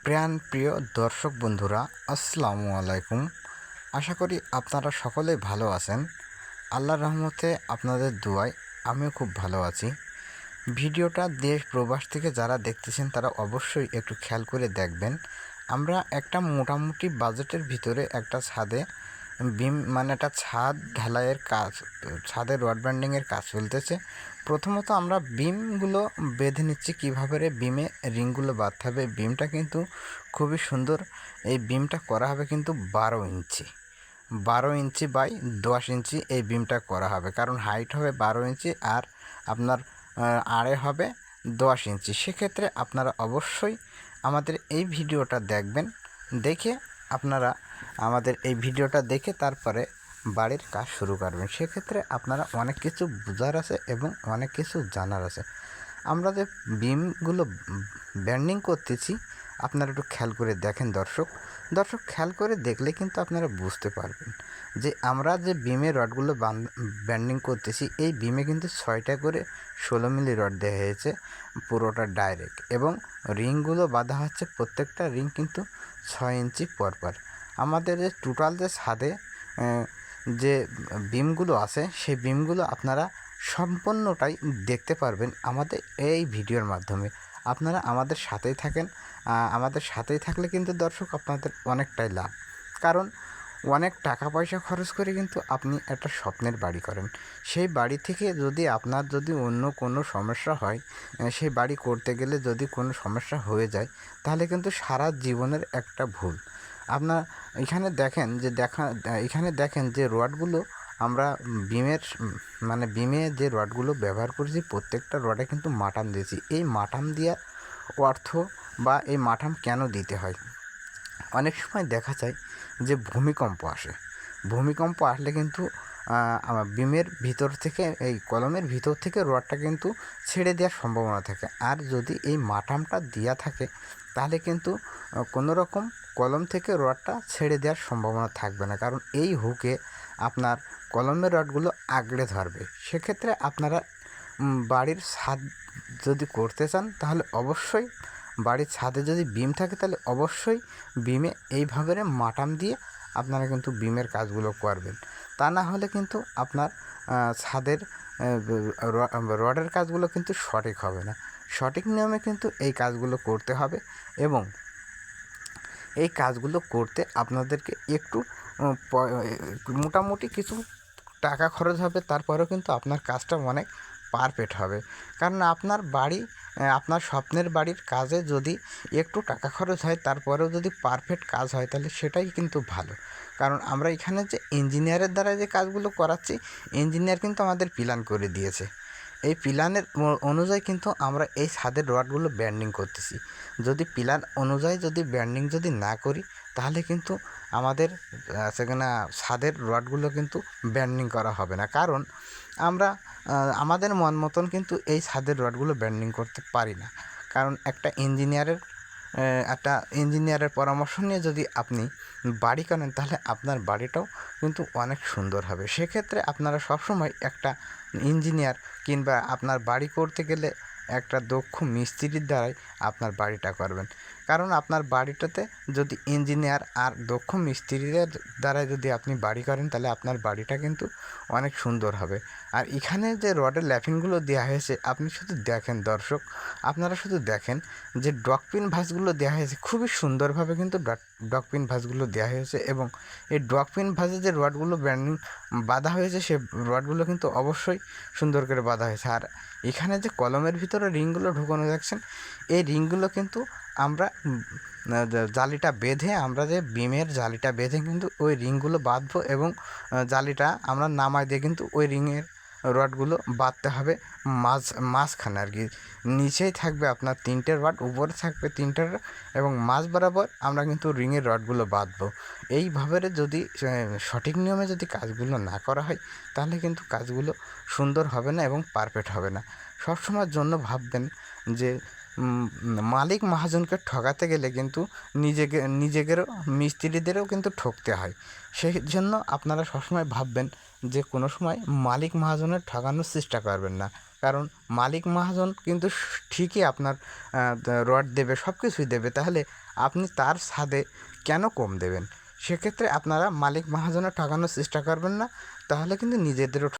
প্রিয় দর্শক বন্ধুরা, আসসালামু আলাইকুম। আশা করি আপনারা সকলেই ভালো আছেন। আল্লাহর রহমতে আপনাদের দোয়ায় আমিও খুব ভালো আছি। ভিডিওটা দেশ প্রবাস থেকে যারা দেখতেছেন তারা অবশ্যই একটু খেয়াল করে দেখবেন। আমরা একটা মোটামুটি বাজেটের ভিতরে একটা ছাদে বিম একটা ছাদ ঢালাইয়ের কাজ, ছাদের রড ব্যান্ডিংয়ের কাজ চলতেছে। প্রথমত আমরা বিমগুলো বেঁধে নিচ্ছি কীভাবে বিমে রিংগুলো বাঁধতে হবে। বিমটা কিন্তু খুবই সুন্দর। এই বিমটা করা হবে কিন্তু 12 ইঞ্চি বাই 10 ইঞ্চি এই বিমটা করা হবে, কারণ হাইট হবে 12 ইঞ্চি আর আপনার আড়ে হবে 10 ইঞ্চি। সেক্ষেত্রে আপনারা অবশ্যই আমাদের এই ভিডিওটা দেখবেন। দেখে আপনারা আমাদের এই ভিডিওটা দেখে তারপরে বাড়ির কাজ শুরু করবেন। সেক্ষেত্রে আপনারা অনেক কিছু বোঝার আছে এবং অনেক কিছু জানার আছে। আমরা যে বিমগুলো ব্যান্ডিং করতেছি আপনারা একটু খেয়াল করে দেখেন। দর্শক খেয়াল করে দেখলে কিন্তু আপনারা বুঝতে পারবেন যে আমরা যে বিমের রডগুলো ব্যান্ডিং করতেছি, এই বিমে কিন্তু 6টা করে 16 মিলি রড দেওয়া হয়েছে পুরোটা ডাইরেক্ট, এবং রিংগুলো বাঁধা হচ্ছে প্রত্যেকটা রিং কিন্তু 6 ইঞ্চি পর। আমাদের যে টোটাল যে ছাদে যে বিমগুলো আছে সেই বিমগুলো আপনারা সম্পূর্ণটাই দেখতে পারবেন আমাদের এই ভিডিওর মাধ্যমে। আপনারা আমাদের সাথেই থাকেন। আমাদের সাথেই থাকলে কিন্তু দর্শক আপনাদের অনেকটাই লাভ, কারণ অনেক টাকা পয়সা খরচ করে কিন্তু আপনি একটা স্বপ্নের বাড়ি করেন। সেই বাড়ি থেকে যদি আপনার অন্য কোনো সমস্যা হয়, সেই বাড়ি করতে গেলে যদি কোনো সমস্যা হয়ে যায়, তাহলে কিন্তু সারা জীবনের একটা ভুল। আপনার এখানে দেখেন যে রডগুলো আমরা বিমে যে রডগুলো ব্যবহার করেছি প্রত্যেকটা রডে কিন্তু মাঠাম দিয়েছি। এই মাঠাম দেওয়ার অর্থ বা এই মাঠাম কেন দিতে হয়, অনেক সময় দেখা যায় যে ভূমিকম্প আসলে কিন্তু বিমের ভিতর থেকে এই কলমের ভিতর থেকে রডটা কিন্তু ছেড়ে দেওয়ার সম্ভাবনা থাকে। আর যদি এই মাঠামটা দেওয়া থাকে তাহলে কিন্তু কোনো রকম কলম থেকে রডটা ছেড়ে দেওয়ার সম্ভাবনা থাকবে না, কারণ এই হুকে আপনার কলমের রডগুলো আগড়ে ধরবে। সেক্ষেত্রে আপনারা বাড়ির ছাদ যদি করতে চান তাহলে অবশ্যই বাড়ির ছাদে যদি বিম থাকে তাহলে অবশ্যই বিমে এইভাবে মাঠাম দিয়ে আপনারা কিন্তু বিমের কাজগুলো করবেন। তা না হলে কিন্তু আপনার ছাদের রডের কাজগুলো কিন্তু সঠিক হবে না। সঠিক নিয়মে কিন্তু এই কাজগুলো করতে হবে, এবং এই কাজগুলো করতে আপনাদেরকে একটু মোটামুটি কিছু টাকা খরচ হবে, তারপরেও কিন্তু আপনার কাজটা অনেক পারফেক্ট হবে। কারণ আপনার স্বপ্নের বাড়ির কাজে যদি একটু টাকা খরচ হয় তারপরেও যদি পারফেক্ট কাজ হয় তাহলে সেটাই কিন্তু ভালো। কারণ আমরা এখানে যে ইঞ্জিনিয়ারের দ্বারা যে কাজগুলো করাচ্ছি, ইঞ্জিনিয়ার কিন্তু আমাদের প্ল্যান করে দিয়েছে। এই প্ল্যানের অনুযায়ী কিন্তু আমরা এই ছাদের রডগুলো ব্যান্ডিং করতেছি। যদি প্ল্যান অনুযায়ী যদি ব্যান্ডিং যদি না করি তাহলে কিন্তু আমাদের সেখানে ছাদের রডগুলো কিন্তু ব্যান্ডিং করা হবে না। কারণ আমরা আমাদের মন মতন কিন্তু এই ছাদের রডগুলো ব্যান্ডিং করতে পারি না। কারণ একটা ইঞ্জিনিয়ারের পরামর্শ নিয়ে যদি আপনি বাড়ি করেন তাহলে আপনার বাড়িটাও কিন্তু অনেক সুন্দর হবে। সেক্ষেত্রে আপনারা সবসময় একটা ইঞ্জিনিয়ার কিংবা আপনার বাড়ি করতে গেলে একটা দক্ষ মিস্ত্রির দ্বারাই আপনার বাড়িটা করবেন। কারণ আপনার বাড়িটাতে যদি ইঞ্জিনিয়ার আর দক্ষ মিস্ত্রিদের দ্বারা যদি আপনি বাড়ি করেন তাহলে আপনার বাড়িটা কিন্তু অনেক সুন্দর হবে। আর এখানে যে রডের ল্যাপিনগুলো দেওয়া হয়েছে আপনি শুধু দেখেন দর্শক, আপনারা শুধু দেখেন যে ডকপিন ভাঁজগুলো দেওয়া হয়েছে খুবই সুন্দরভাবে কিন্তু ডকপিন ভাঁজগুলো দেওয়া হয়েছে, এবং এই ডকপিন ভাঁজে যে রডগুলো বাঁধা হয়েছে সে রডগুলো কিন্তু অবশ্যই সুন্দর করে বাঁধা হয়েছে। আর এখানে যে কলমের ভিতরে রিংগুলো ঢুকানো দেখছেন, এই রিংগুলো কিন্তু আমরা আমরা যে বিমের জালিটা বেঁধে কিন্তু ওই রিংগুলো বাঁধবো, এবং জালিটা আমরা নামাই দিয়ে কিন্তু ওই রিংয়ের রডগুলো বাঁধতে হবে মাঝখানে আর কি। নিচেই থাকবে আপনার 3টে রড, উপরে থাকবে 3টে রড, এবং মাঝ বরাবর আমরা কিন্তু রিংয়ের রডগুলো বাঁধবো। এইভাবে যদি সঠিক নিয়মে যদি কাজগুলো না করা হয় তাহলে কিন্তু কাজগুলো সুন্দর হবে না এবং পারফেক্ট হবে না। সবসময়ের জন্য ভাববেন যে মালিক মহাজনকে ঠকাতে গেলে কিন্তু নিজেদেরও মিস্ত্রিদেরও কিন্তু ঠকতে হয়। সেই জন্য আপনারা সবসময় ভাববেন যে কোনো সময় মালিক মহাজনের ঠকানোর চেষ্টা করবেন না, কারণ মালিক মহাজন কিন্তু ঠিকই আপনার রড দেবে, সব কিছুই দেবে। তাহলে আপনি তার ছাদে কেন কম দেবেন? সেক্ষেত্রে আপনারা মালিক মহাজনের ঠকানোর চেষ্টা করবেন না, তাহলে কিন্তু নিজেদেরও